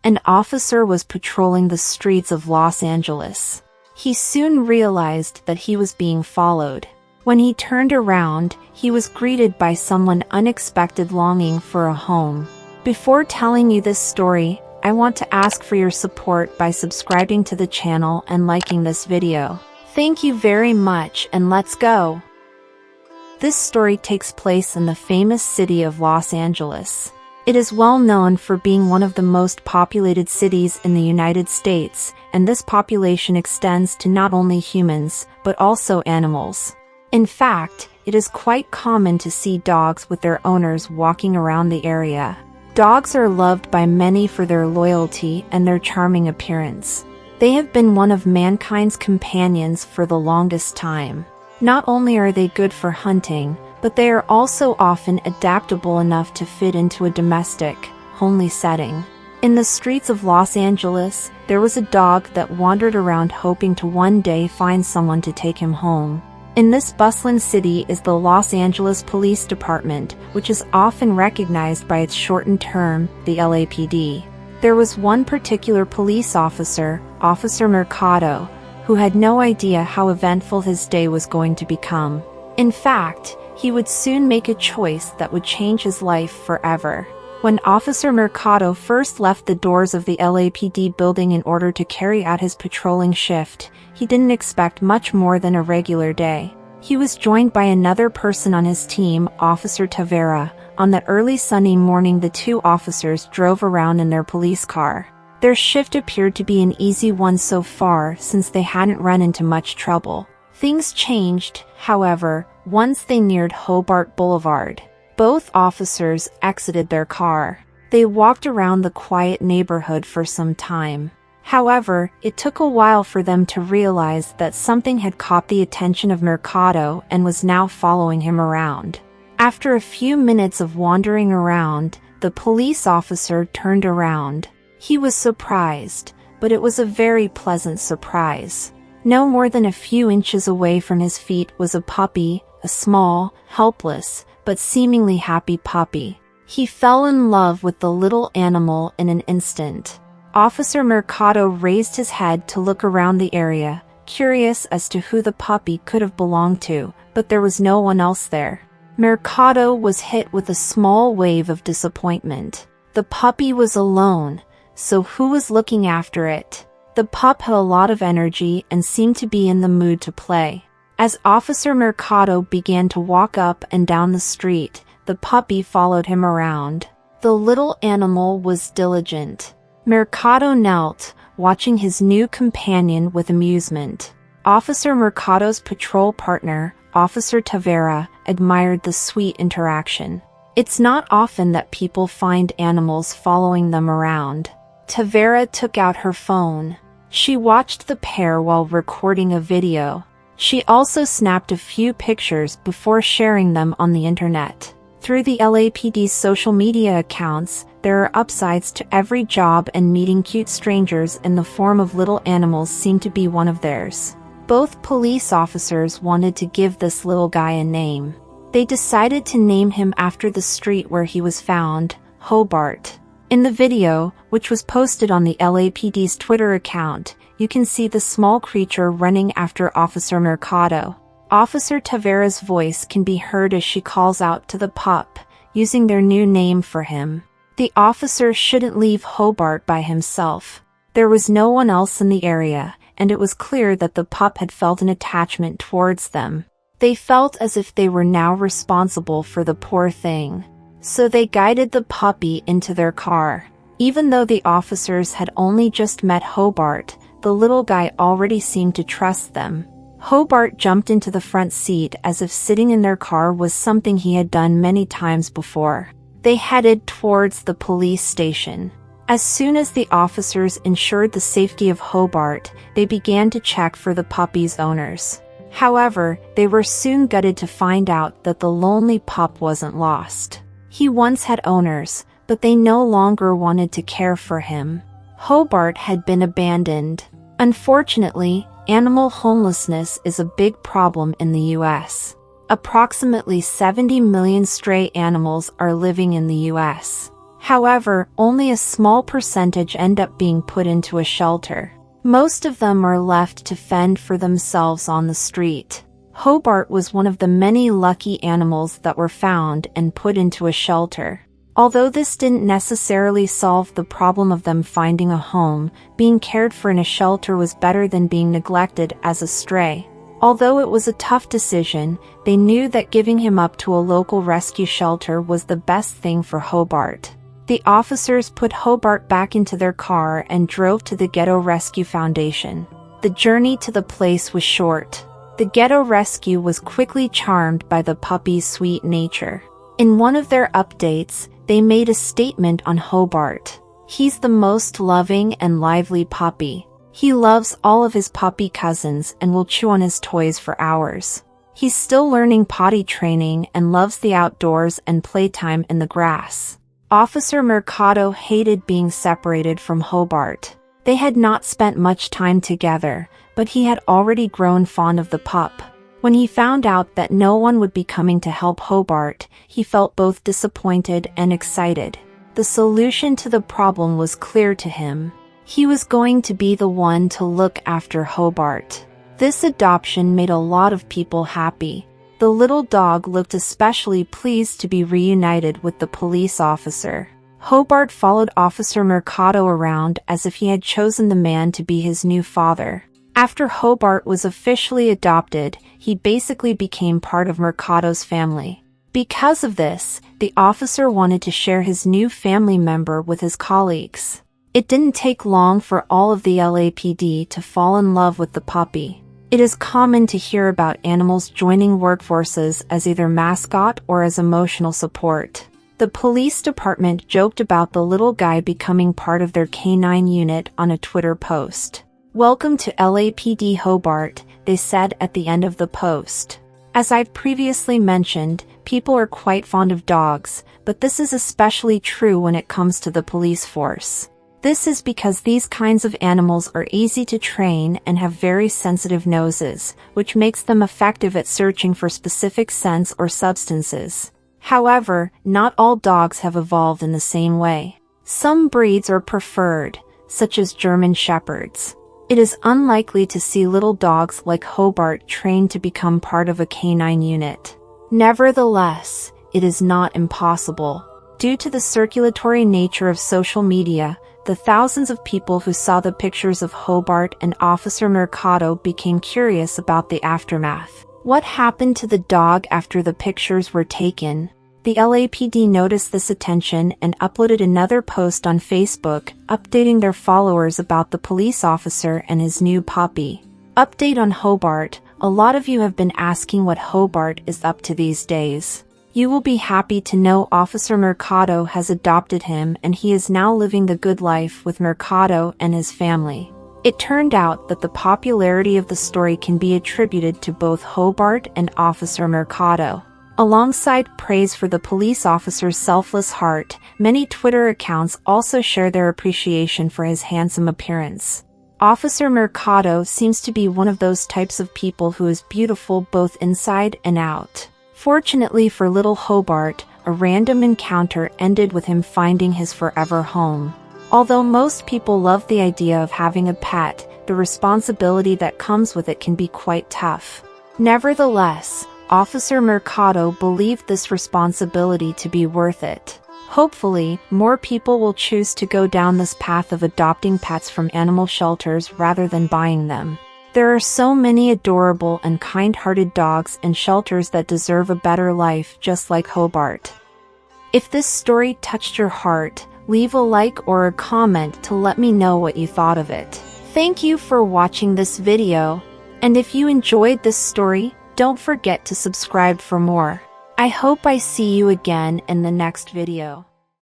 An officer was patrolling the streets of Los Angeles. He soon realized that he was being followed. When he turned around, he was greeted by someone unexpected longing for a home. Before telling you this story, I want to ask for your support by subscribing to the channel and liking this video. Thank you very much, and let's go! This story takes place in the famous city of Los Angeles. It is well known for being one of the most populated cities in the United States, and this population extends to not only humans, but also animals. In fact, it is quite common to see dogs with their owners walking around the area. Dogs are loved by many for their loyalty and their charming appearance. They have been one of mankind's companions for the longest time. Not only are they good for hunting, but they are also often adaptable enough to fit into a domestic, homely setting. In the streets of Los Angeles, there was a dog that wandered around hoping to one day find someone to take him home. In this bustling city is the Los Angeles Police Department, which is often recognized by its shortened term, the LAPD. There was one particular police officer, Officer Mercado, who had no idea how eventful his day was going to become. In fact, he would soon make a choice that would change his life forever. When Officer Mercado first left the doors of the LAPD building in order to carry out his patrolling shift, he didn't expect much more than a regular day. He was joined by another person on his team, Officer Tavera. On that early sunny morning, the two officers drove around in their police car. Their shift appeared to be an easy one so far, since they hadn't run into much trouble. Things changed, however, once they neared Hobart Boulevard. Both officers exited their car. They walked around the quiet neighborhood for some time. However, it took a while for them to realize that something had caught the attention of Mercado and was now following him around. After a few minutes of wandering around, the police officer turned around. He was surprised, but it was a very pleasant surprise. No more than a few inches away from his feet was a puppy, a small, helpless, but seemingly happy puppy. He fell in love with the little animal in an instant. Officer Mercado raised his head to look around the area, curious as to who the puppy could have belonged to, but there was no one else there. Mercado was hit with a small wave of disappointment. The puppy was alone, so who was looking after it? The pup had a lot of energy and seemed to be in the mood to play. As Officer Mercado began to walk up and down the street, the puppy followed him around. The little animal was diligent. Mercado knelt, watching his new companion with amusement. Officer Mercado's patrol partner, Officer Tavera, admired the sweet interaction. It's not often that people find animals following them around. Tavera took out her phone. She watched the pair while recording a video. She also snapped a few pictures before sharing them on the internet. Through the LAPD's social media accounts, there are upsides to every job, and meeting cute strangers in the form of little animals seemed to be one of theirs. Both police officers wanted to give this little guy a name. They decided to name him after the street where he was found, Hobart. In the video, which was posted on the LAPD's Twitter account, you can see the small creature running after Officer Mercado. Officer Tavera's voice can be heard as she calls out to the pup, using their new name for him. The officer shouldn't leave Hobart by himself. There was no one else in the area, and it was clear that the pup had felt an attachment towards them. They felt as if they were now responsible for the poor thing. So they guided the puppy into their car. Even though the officers had only just met Hobart, the little guy already seemed to trust them. Hobart jumped into the front seat as if sitting in their car was something he had done many times before. They headed towards the police station. As soon as the officers ensured the safety of Hobart, they began to check for the puppy's owners. However, they were soon gutted to find out that the lonely pup wasn't lost. He once had owners, but they no longer wanted to care for him. Hobart had been abandoned. Unfortunately, animal homelessness is a big problem in the U.S. Approximately 70 million stray animals are living in the U.S. However, only a small percentage end up being put into a shelter. Most of them are left to fend for themselves on the street. Hobart was one of the many lucky animals that were found and put into a shelter. Although this didn't necessarily solve the problem of them finding a home, being cared for in a shelter was better than being neglected as a stray. Although it was a tough decision, they knew that giving him up to a local rescue shelter was the best thing for Hobart. The officers put Hobart back into their car and drove to the Ghetto Rescue Foundation. The journey to the place was short. The Ghetto Rescue was quickly charmed by the puppy's sweet nature. In one of their updates, they made a statement on Hobart. "He's the most loving and lively puppy. He loves all of his puppy cousins and will chew on his toys for hours. He's still learning potty training and loves the outdoors and playtime in the grass." Officer Mercado hated being separated from Hobart. They had not spent much time together, but he had already grown fond of the pup. When he found out that no one would be coming to help Hobart, he felt both disappointed and excited. The solution to the problem was clear to him. He was going to be the one to look after Hobart. This adoption made a lot of people happy. The little dog looked especially pleased to be reunited with the police officer. Hobart followed Officer Mercado around as if he had chosen the man to be his new father. After Hobart was officially adopted, he basically became part of Mercado's family. Because of this, the officer wanted to share his new family member with his colleagues. It didn't take long for all of the LAPD to fall in love with the puppy. It is common to hear about animals joining workforces as either mascot or as emotional support. The police department joked about the little guy becoming part of their canine unit on a Twitter post. "Welcome to LAPD Hobart," they said at the end of the post. As I've previously mentioned, people are quite fond of dogs, but this is especially true when it comes to the police force. This is because these kinds of animals are easy to train and have very sensitive noses, which makes them effective at searching for specific scents or substances. However, not all dogs have evolved in the same way. Some breeds are preferred, such as German Shepherds. It is unlikely to see little dogs like Hobart trained to become part of a canine unit. Nevertheless, it is not impossible. Due to the circulatory nature of social media, the thousands of people who saw the pictures of Hobart and Officer Mercado became curious about the aftermath. What happened to the dog after the pictures were taken? The LAPD noticed this attention and uploaded another post on Facebook, updating their followers about the police officer and his new puppy. Update on Hobart. A lot of you have been asking what Hobart is up to these days. You will be happy to know Officer Mercado has adopted him and he is now living the good life with Mercado and his family. It turned out that the popularity of the story can be attributed to both Hobart and Officer Mercado. Alongside praise for the police officer's selfless heart, many Twitter accounts also share their appreciation for his handsome appearance. Officer Mercado seems to be one of those types of people who is beautiful both inside and out. Fortunately for little Hobart, a random encounter ended with him finding his forever home. Although most people love the idea of having a pet, the responsibility that comes with it can be quite tough. Nevertheless, Officer Mercado believed this responsibility to be worth it. Hopefully, more people will choose to go down this path of adopting pets from animal shelters rather than buying them. There are so many adorable and kind-hearted dogs in shelters that deserve a better life just like Hobart. If this story touched your heart, leave a like or a comment to let me know what you thought of it. Thank you for watching this video, and if you enjoyed this story, don't forget to subscribe for more. I hope I see you again in the next video.